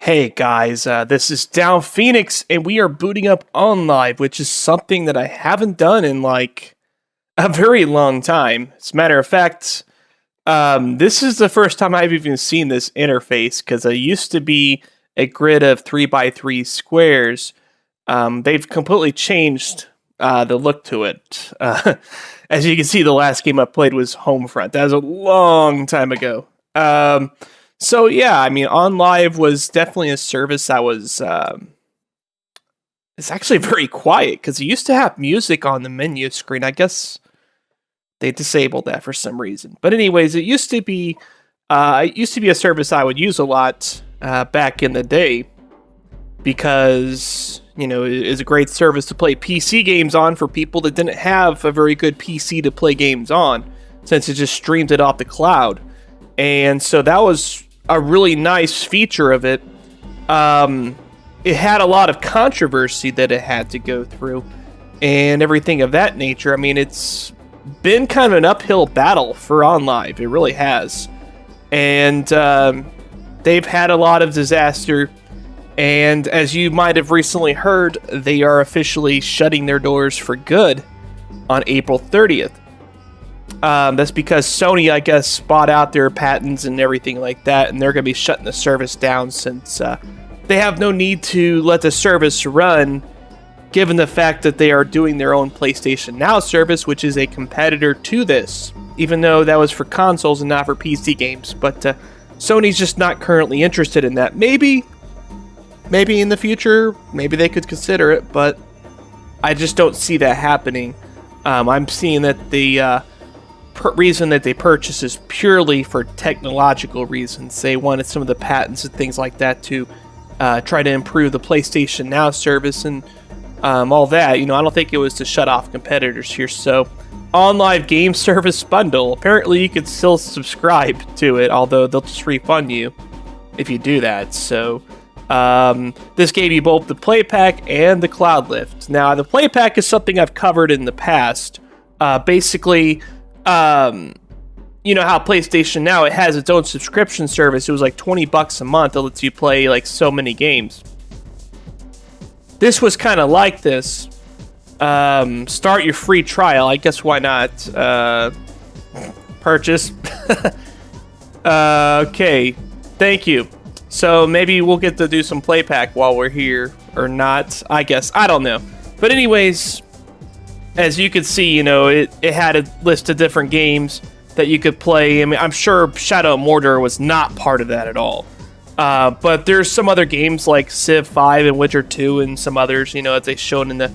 Hey guys, this is Downphoenix, and we are booting up Onlive, which is something that I haven't done in like a very long time. As a matter of fact, this is the first time I've even seen this interface, because it used to be a grid of 3x3 squares. They've completely changed the look to it. As you can see, the last game I played was Homefront. That was a long time ago. So yeah, I mean, Onlive was definitely a service that was, it's actually very quiet, because it used to have music on the menu screen. I guess they disabled that for some reason. But anyways, it used to be a service I would use a lot back in the day, because, you know, it is a great service to play PC games on for people that didn't have a very good PC to play games on, since it just streamed it off the cloud. And so that was a really nice feature of it. It had a lot of controversy that it had to go through and everything of that nature. I mean, it's been kind of an uphill battle for Onlive. It really has. And they've had a lot of disaster. And as you might have recently heard, they are officially shutting their doors for good on April 30th. That's because Sony, I guess, bought out their patents and everything like that, and they're going to be shutting the service down since they have no need to let the service run, given the fact that they are doing their own PlayStation Now service, which is a competitor to this, even though that was for consoles and not for PC games. But Sony's just not currently interested in that. Maybe in the future, maybe they could consider it, but I just don't see that happening. I'm seeing that the reason that they purchased is purely for technological reasons. They wanted some of the patents and things like that to try to improve the PlayStation Now service and all that. You know, I don't think it was to shut off competitors here. So, Onlive Game Service Bundle. Apparently, you can still subscribe to it, although they'll just refund you if you do that. So, this gave you both the Play Pack and the Cloud Lift. Now, the Play Pack is something I've covered in the past. Basically, you know how PlayStation Now, it has its own subscription service. It was like $20 a month that lets you play like so many games. This was kind of like this. Start your free trial. I guess why not? Purchase. Okay. Thank you. So maybe we'll get to do some Play Pack while we're here, or not. I guess. I don't know. But anyways, as you can see, you know, it had a list of different games that you could play. I mean, I'm sure Shadow of Mordor was not part of that at all. But there's some other games like Civ 5 and Witcher 2 and some others, you know, as they showed in the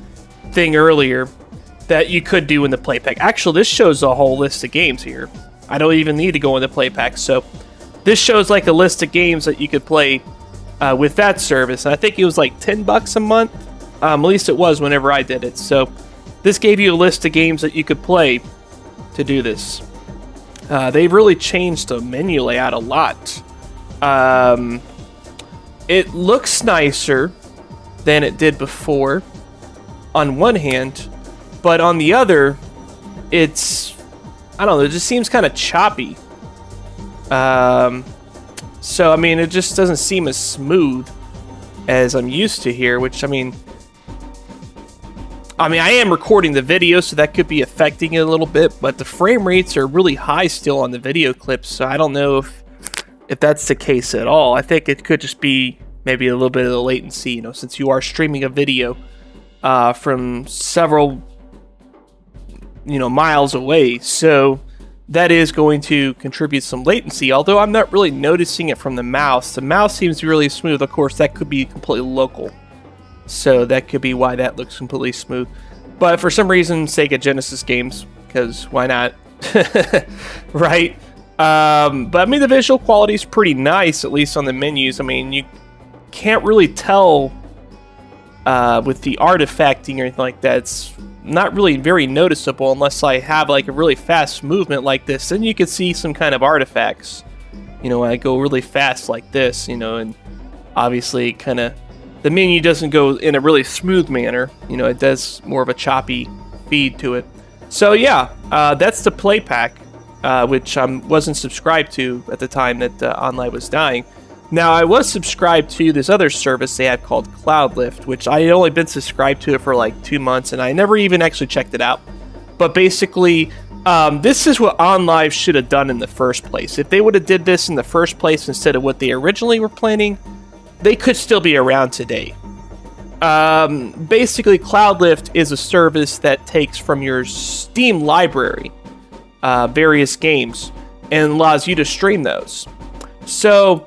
thing earlier, that you could do in the Play Pack. Actually, this shows a whole list of games here. I don't even need to go in the Play Pack. So this shows like a list of games that you could play with that service. And I think it was like $10 a month. At least it was whenever I did it. So this gave you a list of games that you could play to do this. They've really changed the menu layout a lot. It looks nicer than it did before, on one hand, but on the other, it's, I don't know, it just seems kind of choppy. So, I mean, it just doesn't seem as smooth as I'm used to here, which, I mean, I am recording the video, so that could be affecting it a little bit, but the frame rates are really high still on the video clips, so I don't know if that's the case at all. I think it could just be maybe a little bit of the latency, you know, since you are streaming a video from several, you know, miles away, so that is going to contribute some latency, although I'm not really noticing it from the mouse. The mouse seems really smooth. Of course, that could be completely local. So that could be why that looks completely smooth. But for some reason, Sega Genesis games, because why not? Right? But I mean, the visual quality is pretty nice, at least on the menus. I mean, you can't really tell with the artifacting or anything like that. It's not really very noticeable unless I have like a really fast movement like this. Then you can see some kind of artifacts. You know, when I go really fast like this, you know, and obviously kind of the menu doesn't go in a really smooth manner. You know, it does more of a choppy feed to it. So yeah, that's the Play Pack, which I wasn't subscribed to at the time that Onlive was dying. Now, I was subscribed to this other service they had called Cloudlift, which I had only been subscribed to it for like 2 months, and I never even actually checked it out. But basically, this is what Onlive should have done in the first place. If they would have did this in the first place instead of what they originally were planning, they could still be around today. Basically, Cloudlift is a service that takes from your Steam library various games and allows you to stream those. So,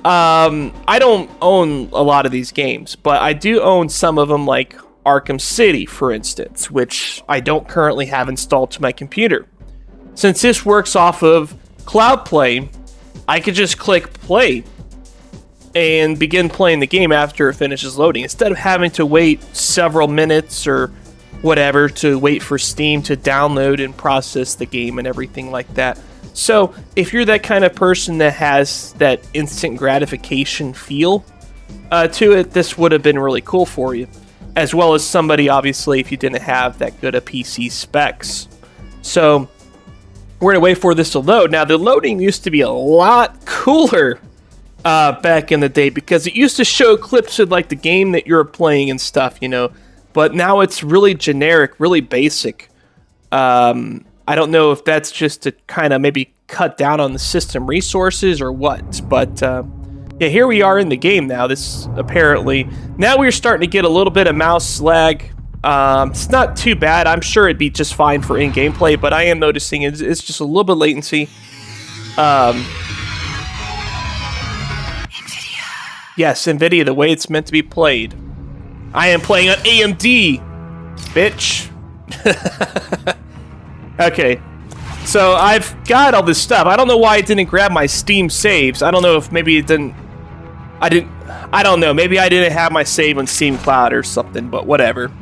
I don't own a lot of these games, but I do own some of them, like Arkham City, for instance, which I don't currently have installed to my computer. Since this works off of Cloud Play, I could just click play and begin playing the game after it finishes loading, instead of having to wait several minutes or whatever to wait for Steam to download and process the game and everything like that. So, if you're that kind of person that has that instant gratification feel to it, this would have been really cool for you. As well as somebody, obviously, if you didn't have that good of PC specs. So, we're going to wait for this to load. Now, the loading used to be a lot cooler back in the day, because it used to show clips of like the game that you're playing and stuff, you know. But now it's really generic, really basic. I don't know if that's just to kind of maybe cut down on the system resources or what, but yeah, here we are in the game now. This apparently, now we're starting to get a little bit of mouse lag. It's not too bad. I'm sure it'd be just fine for in-game play, but I am noticing it's just a little bit latency. Yes, NVIDIA, the way it's meant to be played. I am playing on AMD, bitch. Okay, so I've got all this stuff. I don't know why it didn't grab my Steam saves. I don't know if maybe it didn't... I don't know. Maybe I didn't have my save on Steam Cloud or something, but whatever.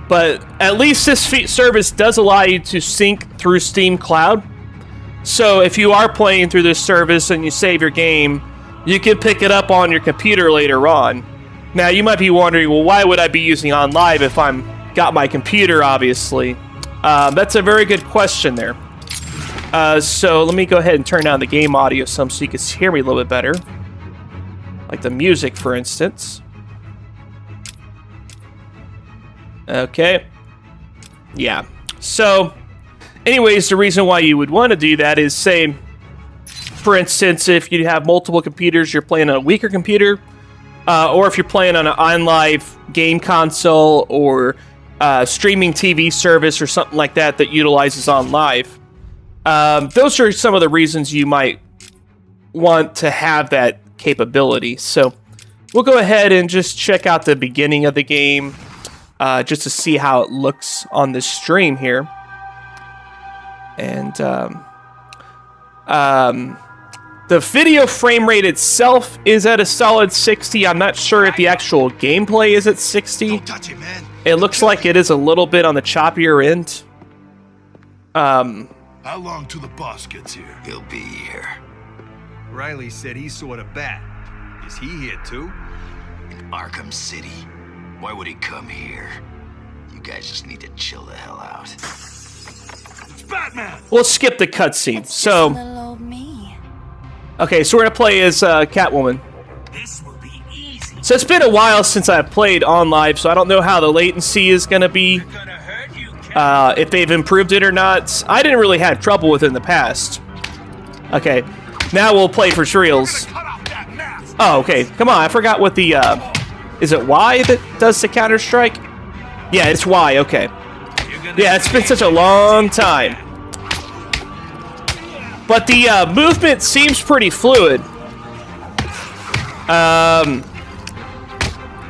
But at least this service does allow you to sync through Steam Cloud. So if you are playing through this service and you save your game, you can pick it up on your computer later on. Now, you might be wondering, well, why would I be using Onlive if I'm got my computer, obviously? That's a very good question there. So let me go ahead and turn down the game audio some so you can hear me a little bit better. Like the music, for instance. Okay. Yeah. So, anyways, the reason why you would want to do that is, say, for instance, if you have multiple computers, you're playing on a weaker computer, or if you're playing on an Onlive game console or streaming TV service or something like that that utilizes Onlive. Those are some of the reasons you might want to have that capability. So we'll go ahead and just check out the beginning of the game just to see how it looks on this stream here. And the video frame rate itself is at a solid 60. I'm not sure if the actual gameplay is at 60. Don't touch it, man. It looks like it is a little bit on the choppier end. How long till the boss gets here? He'll be here. Riley said he saw the bat. Is he here too? In Arkham City. Why would he come here? You guys just need to chill the hell out. It's Batman! We'll skip the cutscene. Just So, little old me. okay, so we're gonna play as Catwoman. This will be easy. So it's been a while since I've played Onlive, so I don't know how the latency is gonna be. Gonna hurt you, If they've improved it or not. I didn't really have trouble with it in the past. Okay, now we'll play for reals. Cut off that mask. Oh, okay. Come on, I forgot what the, is it Y that does the Counter-Strike? Yeah, it's Y, okay. Yeah, it's been such a long time. But the movement seems pretty fluid.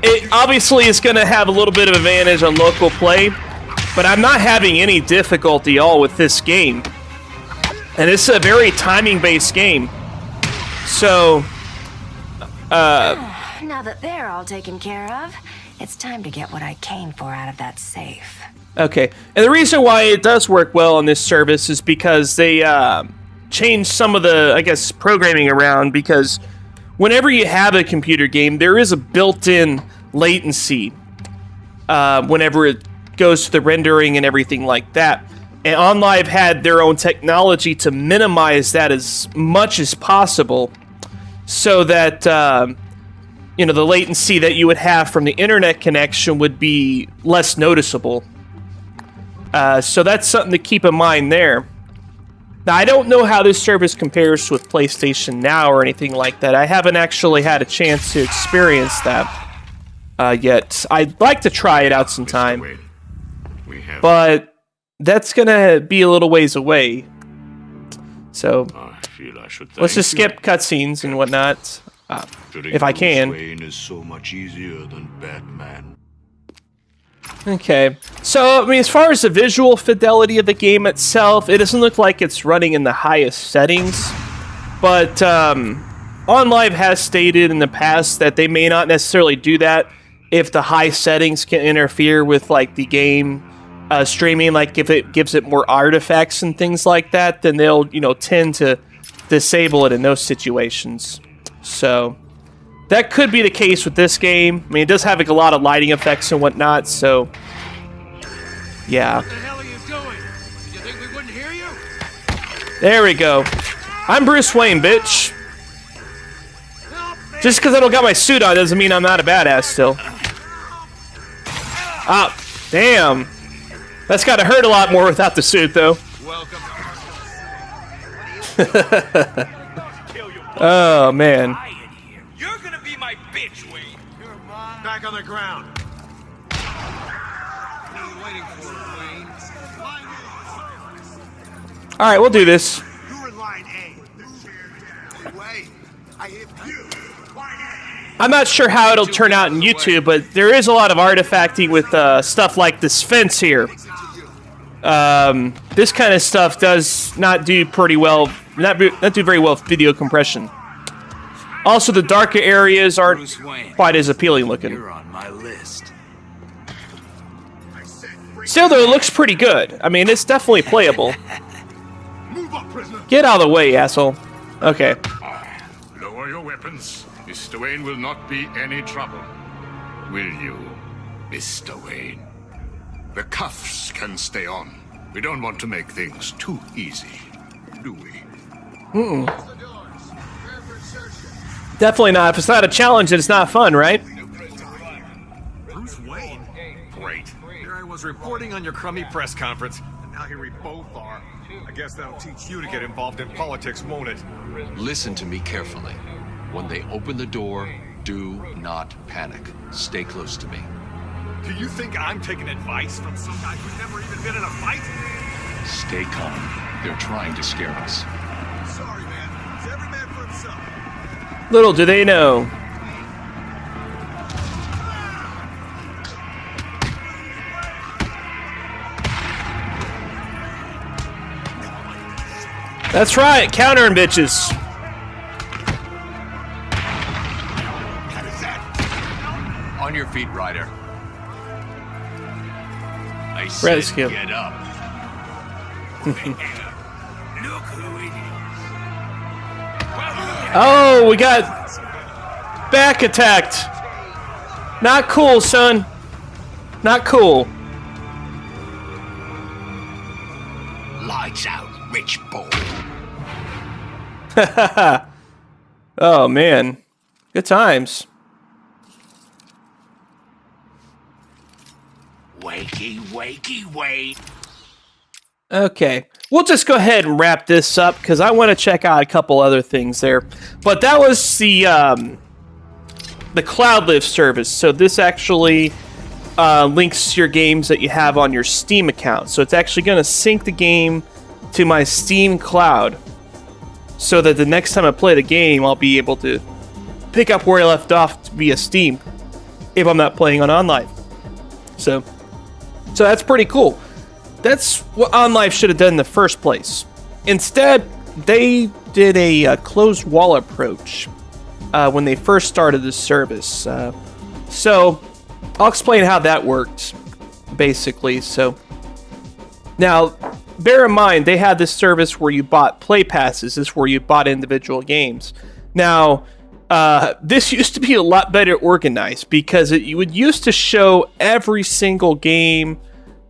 It obviously is going to have a little bit of advantage on local play, but I'm not having any difficulty at all with this game. And it's a very timing-based game. So, Now that they're all taken care of, it's time to get what I came for out of that safe. okay. And the reason why it does work well on this service is because they changed some of the, I guess, programming around, because whenever you have a computer game, there is a built-in latency whenever it goes to the rendering and everything like that. And Onlive had their own technology to minimize that as much as possible. so that you know, the latency that you would have from the internet connection would be less noticeable. So that's something to keep in mind there. Now, I don't know how this service compares with PlayStation Now or anything like that. I haven't actually had a chance to experience that yet. I'd like to try it out sometime, but that's gonna be a little ways away. So let's just skip cutscenes and whatnot, if I can. Wayne is so much easier than Batman. Okay, so I mean, as far as the visual fidelity of the game itself, it doesn't look like it's running in the highest settings, but OnLive has stated in the past that they may not necessarily do that if the high settings can interfere with like the game streaming. Like if it gives it more artifacts and things like that, then they'll, you know, tend to disable it in those situations. So that could be the case with this game. I mean, it does have like a lot of lighting effects and whatnot, so yeah. What the hell are you doing? Did you think we wouldn't hear you? There we go. I'm Bruce Wayne, bitch. Just because I don't got my suit on doesn't mean I'm not a badass still. Ah, damn. That's gotta hurt a lot more without the suit, though. Welcome. Oh, man. You're gonna be my bitch, Wayne. You're mine. Back on the ground. What are you waiting for, Wayne? Alright, we'll do this. You're in line A. Wayne, I hit you. I'm not sure how it'll turn out in YouTube, but there is a lot of artifacting with stuff like this fence here. This kind of stuff does not do pretty well, not do very well with video compression. Also, the darker areas aren't quite as appealing looking. You're on my list. Still, though, it looks pretty good. I mean, it's definitely playable. Move up, prisoner. Get out of the way, asshole. Okay. Lower your weapons. Mr. Wayne will not be any trouble. Will you, Mr. Wayne? The cuffs can stay on. We don't want to make things too easy, do we? Definitely not. If it's not a challenge, then it's not fun, right? Bruce Wayne? Great. Here I was reporting on your crummy press conference, and now here we both are. I guess that'll teach you to get involved in politics, won't it? Listen to me carefully. When they open the door, do not panic. Stay close to me. Do you think I'm taking advice from some guy who's never even been in a fight? Stay calm. They're trying to scare us. Sorry, man. It's every man for himself. Little do they know. That's right, countering bitches. On your feet, Ryder. I Red said skill. get up. Look who it is. Oh, we got back attacked. Not cool, son. Not cool. Lights out, rich boy. Oh, man. Good times. Wakey, wakey, wait. Okay, we'll just go ahead and wrap this up because I want to check out a couple other things there. But that was the CloudLift service. So this actually links your games that you have on your Steam account. So it's actually going to sync the game to my Steam cloud, so that the next time I play the game, I'll be able to pick up where I left off via Steam if I'm not playing on Onlive. So that's pretty cool. That's what OnLive should have done in the first place. Instead, they did a closed wall approach when they first started this service. So I'll explain how that worked, basically. So now, bear in mind, they had this service where you bought play passes. This is where you bought individual games. Now, this used to be a lot better organized because you would used to show every single game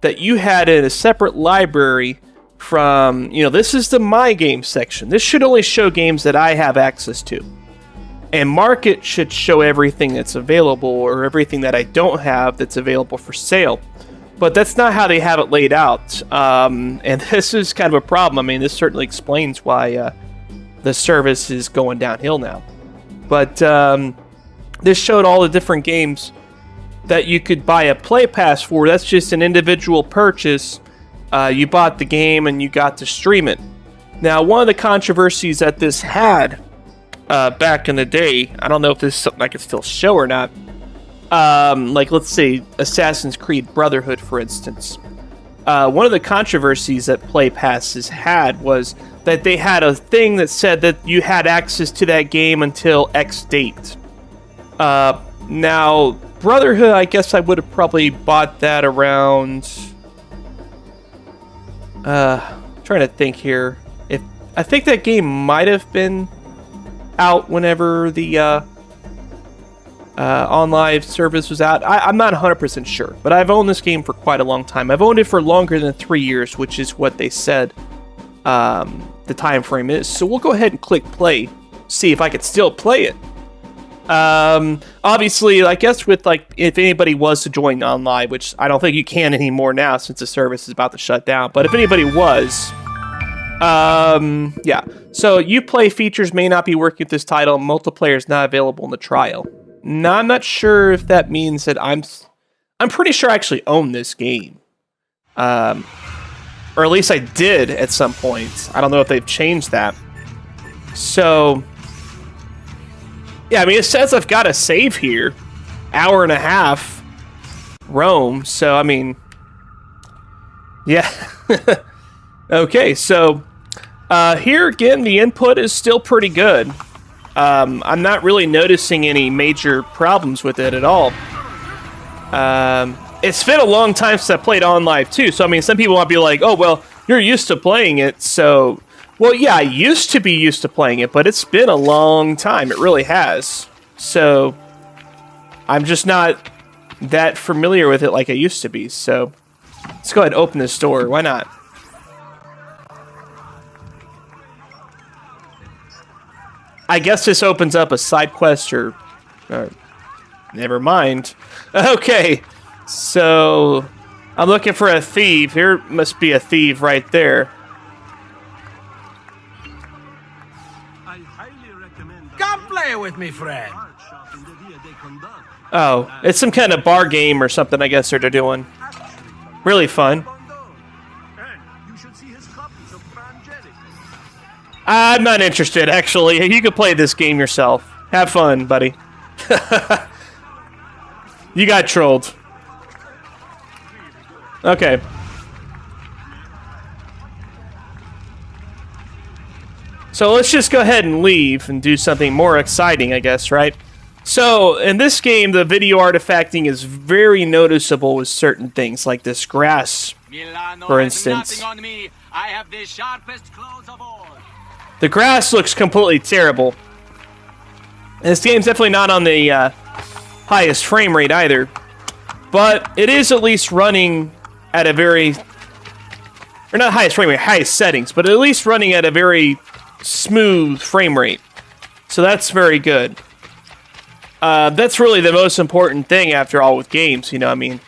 that you had in a separate library from, this is the My Game section. This should only show games that I have access to. And market should show everything that's available, or everything that I don't have that's available for sale. But that's not how they have it laid out. And this is kind of a problem. I mean, this certainly explains why the service is going downhill now. But this showed all the different games that you could buy a play pass for. That's just an individual purchase. You bought the game and you got to stream it. Now, one of the controversies that this had back in the day, I don't know if this is something I can still show or not. Like, let's say Assassin's Creed Brotherhood, for instance. One of the controversies that Play Passes had was that they had a thing that said that you had access to that game until X date. Now, Brotherhood, I guess I would have probably bought that around... trying to think here. I think that game might have been out whenever the Onlive service was out. I'm not 100% sure, but I've owned this game for quite a long time. I've owned it for longer than 3 years, which is what they said the time frame is. So we'll go ahead and click play, see if I could still play it. Obviously, I guess with, like, if anybody was to join Onlive, which I don't think you can anymore now since the service is about to shut down, but if anybody was, yeah. So, Uplay features may not be working with this title. Multiplayer is not available in the trial. Now, I'm not sure if that means that I'm pretty sure I actually own this game. Or at least I did at some point. I don't know if they've changed that. So, yeah, I mean, it says I've got a save here. Hour and a half. Rome. So, I mean, yeah. Okay, so here again, the input is still pretty good. I'm not really noticing any major problems with it at all. It's been a long time since I played Onlive too, so I mean, some people might be like, oh, well, you're used to playing it, so... Well, yeah, I used to be used to playing it, but it's been a long time. It really has. So, I'm just not that familiar with it like I used to be, so... Let's go ahead and open this door. Why not? I guess this opens up a side quest or never mind. Okay, so I'm looking for a thief. Here must be a thief right there. Come play with me, friend. Oh, it's some kind of bar game or something, I guess they're doing. Really fun. I'm not interested, actually. You can play this game yourself. Have fun, buddy. You got trolled. Okay. So let's just go ahead and leave and do something more exciting, I guess, right? So, in this game, the video artifacting is very noticeable with certain things, like this grass, for instance. I have the sharpest claws of all. The grass looks completely terrible. And this game's definitely not on the highest frame rate either. But it is at least running at a very... Or not highest frame rate, highest settings, but at least running at a very smooth frame rate. So that's very good. That's really the most important thing after all with games, you know what I mean?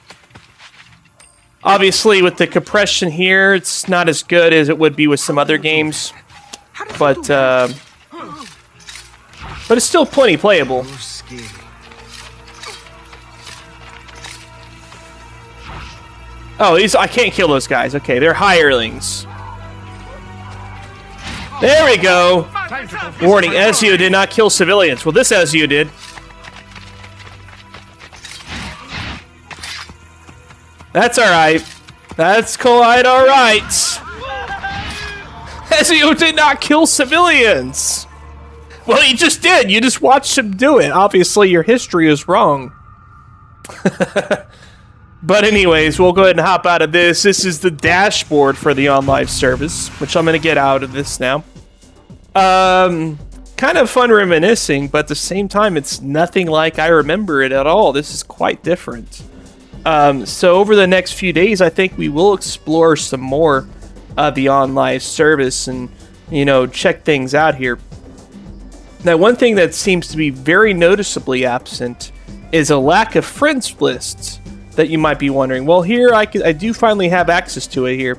Obviously, with the compression here, it's not as good as it would be with some other games. But it's still plenty playable. Oh, I can't kill those guys. Okay, they're hirelings. There we go. Warning, Ezio did not kill civilians. Well, this Ezio did. That's alright. That's quite alright. Ezio did not kill civilians. Well, he just did. You just watched him do it. Obviously, your history is wrong. But anyways, we'll go ahead and hop out of this. This is the dashboard for the Onlive service, which I'm going to get out of this now. Kind of fun reminiscing, but at the same time, it's nothing like I remember it at all. This is quite different. So over the next few days, I think we will explore some more of the Onlive service and, you know, check things out here. Now, one thing that seems to be very noticeably absent is a lack of friends lists that you might be wondering. Well, here I do finally have access to it here.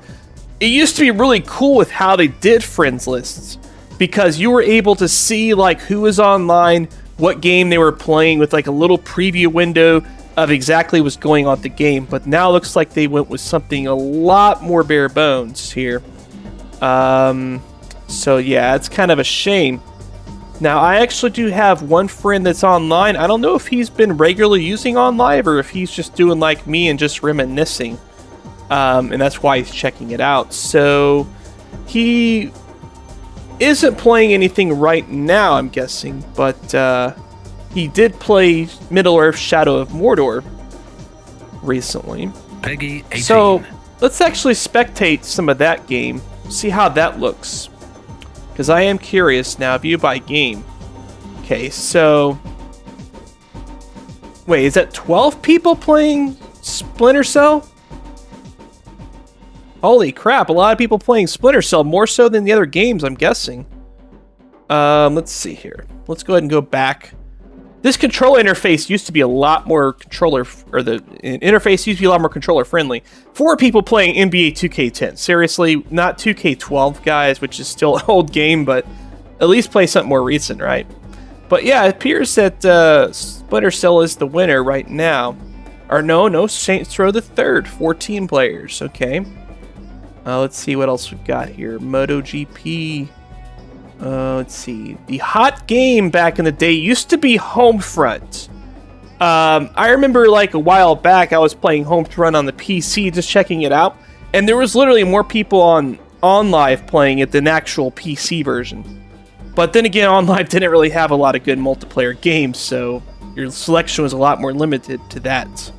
It used to be really cool with how they did friends lists, because you were able to see like who was online, what game they were playing, with like a little preview window of exactly what's going on with the game. But now it looks like they went with something a lot more bare bones here. So yeah, it's kind of a shame. Now, I actually do have one friend that's online. I don't know if he's been regularly using Onlive or if he's just doing like me and just reminiscing. And that's why he's checking it out. So he isn't playing anything right now, I'm guessing. But he did play Middle-earth Shadow of Mordor recently. Peggy 18. So let's actually spectate some of that game. See how that looks. Because I am curious now, view by game. Okay, so... Wait, is that 12 people playing Splinter Cell? Holy crap, a lot of people playing Splinter Cell, more so than the other games, I'm guessing. Let's see here. Let's go ahead and go back. This control interface used to be a lot more the interface used to be a lot more controller friendly. 4 people playing NBA 2K10. Seriously, not 2K12, guys, which is still an old game, but at least play something more recent, right? But yeah, it appears that Splinter Cell is the winner right now. Or no, Saints Row the Third, 14 players, okay. Let's see what else we've got here. MotoGP. Let's see. The hot game back in the day used to be Homefront. I remember like a while back I was playing Homefront on the PC, just checking it out, and there was literally more people on Onlive playing it than actual PC version. But then again, Onlive didn't really have a lot of good multiplayer games, so your selection was a lot more limited to that.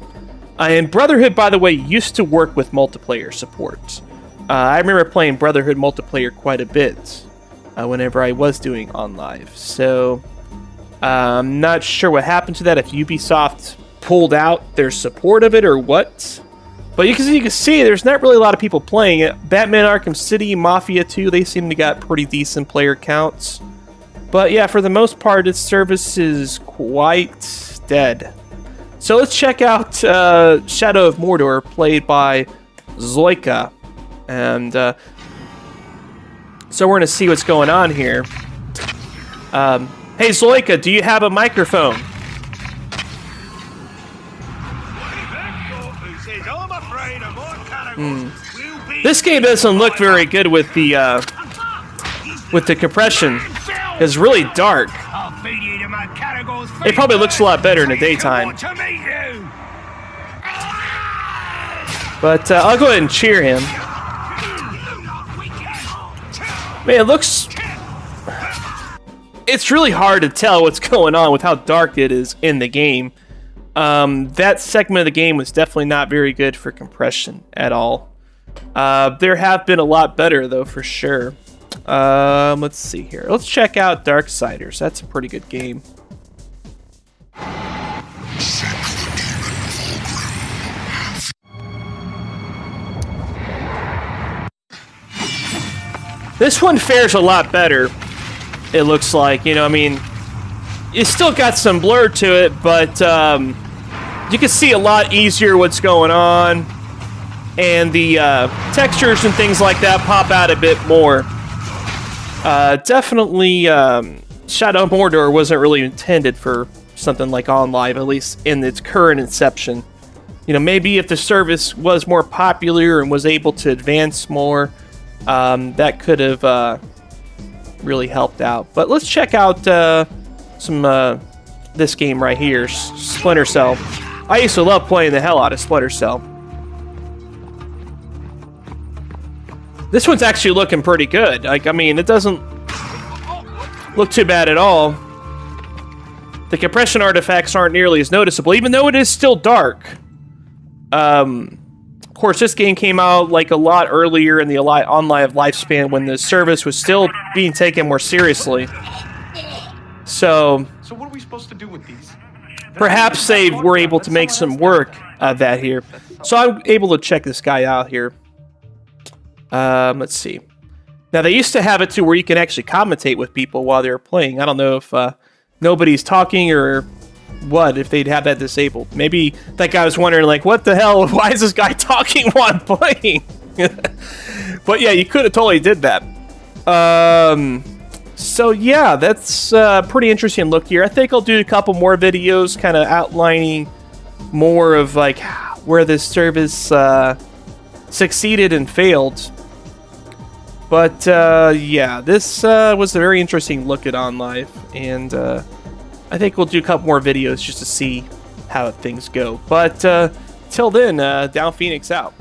And Brotherhood, by the way, used to work with multiplayer support. I remember playing Brotherhood multiplayer quite a bit. Whenever I was doing Onlive. So, I'm not sure what happened to that, if Ubisoft pulled out their support of it or what. But you can see, there's not really a lot of people playing it. Batman Arkham City, Mafia 2, they seem to got pretty decent player counts. But yeah, for the most part, its service is quite dead. So let's check out Shadow of Mordor, played by Zoika. And, so we're going to see what's going on here. Hey, Zoika, do you have a microphone? This game doesn't look very good with the compression. It's really dark. It probably looks a lot better in the daytime. But I'll go ahead and cheer him. Man, it looks... It's really hard to tell what's going on with how dark it is in the game. That segment of the game was definitely not very good for compression at all. There have been a lot better, though, for sure. Let's see here. Let's check out Darksiders. That's a pretty good game. This one fares a lot better, it looks like. You know, I mean, it's still got some blur to it, but you can see a lot easier what's going on. And the textures and things like that pop out a bit more. Definitely, Shadow of Mordor wasn't really intended for something like Onlive, at least in its current inception. You know, maybe if the service was more popular and was able to advance more, that could have really helped out. But let's check out this game right here, Splinter Cell. I used to love playing the hell out of Splinter Cell. This one's actually looking pretty good. Like, I mean, it doesn't look too bad at all. The compression artifacts aren't nearly as noticeable, even though it is still dark. Of course, this game came out like a lot earlier in the Onlive lifespan when the service was still being taken more seriously. So what are we supposed to do with these? Perhaps they were able to make some work of that here. So I'm able to check this guy out here. Let's see. Now, they used to have it to where you can actually commentate with people while they're playing. I don't know if nobody's talking or what, if they'd have that disabled. Maybe that guy was wondering, like, what the hell? Why is this guy talking while I'm playing? But yeah, you could have totally did that. So yeah, that's a pretty interesting look here. I think I'll do a couple more videos kind of outlining more of like where this service succeeded and failed. But yeah, this was a very interesting look at Onlive, and I think we'll do a couple more videos just to see how things go. But till then, Downphoenix out.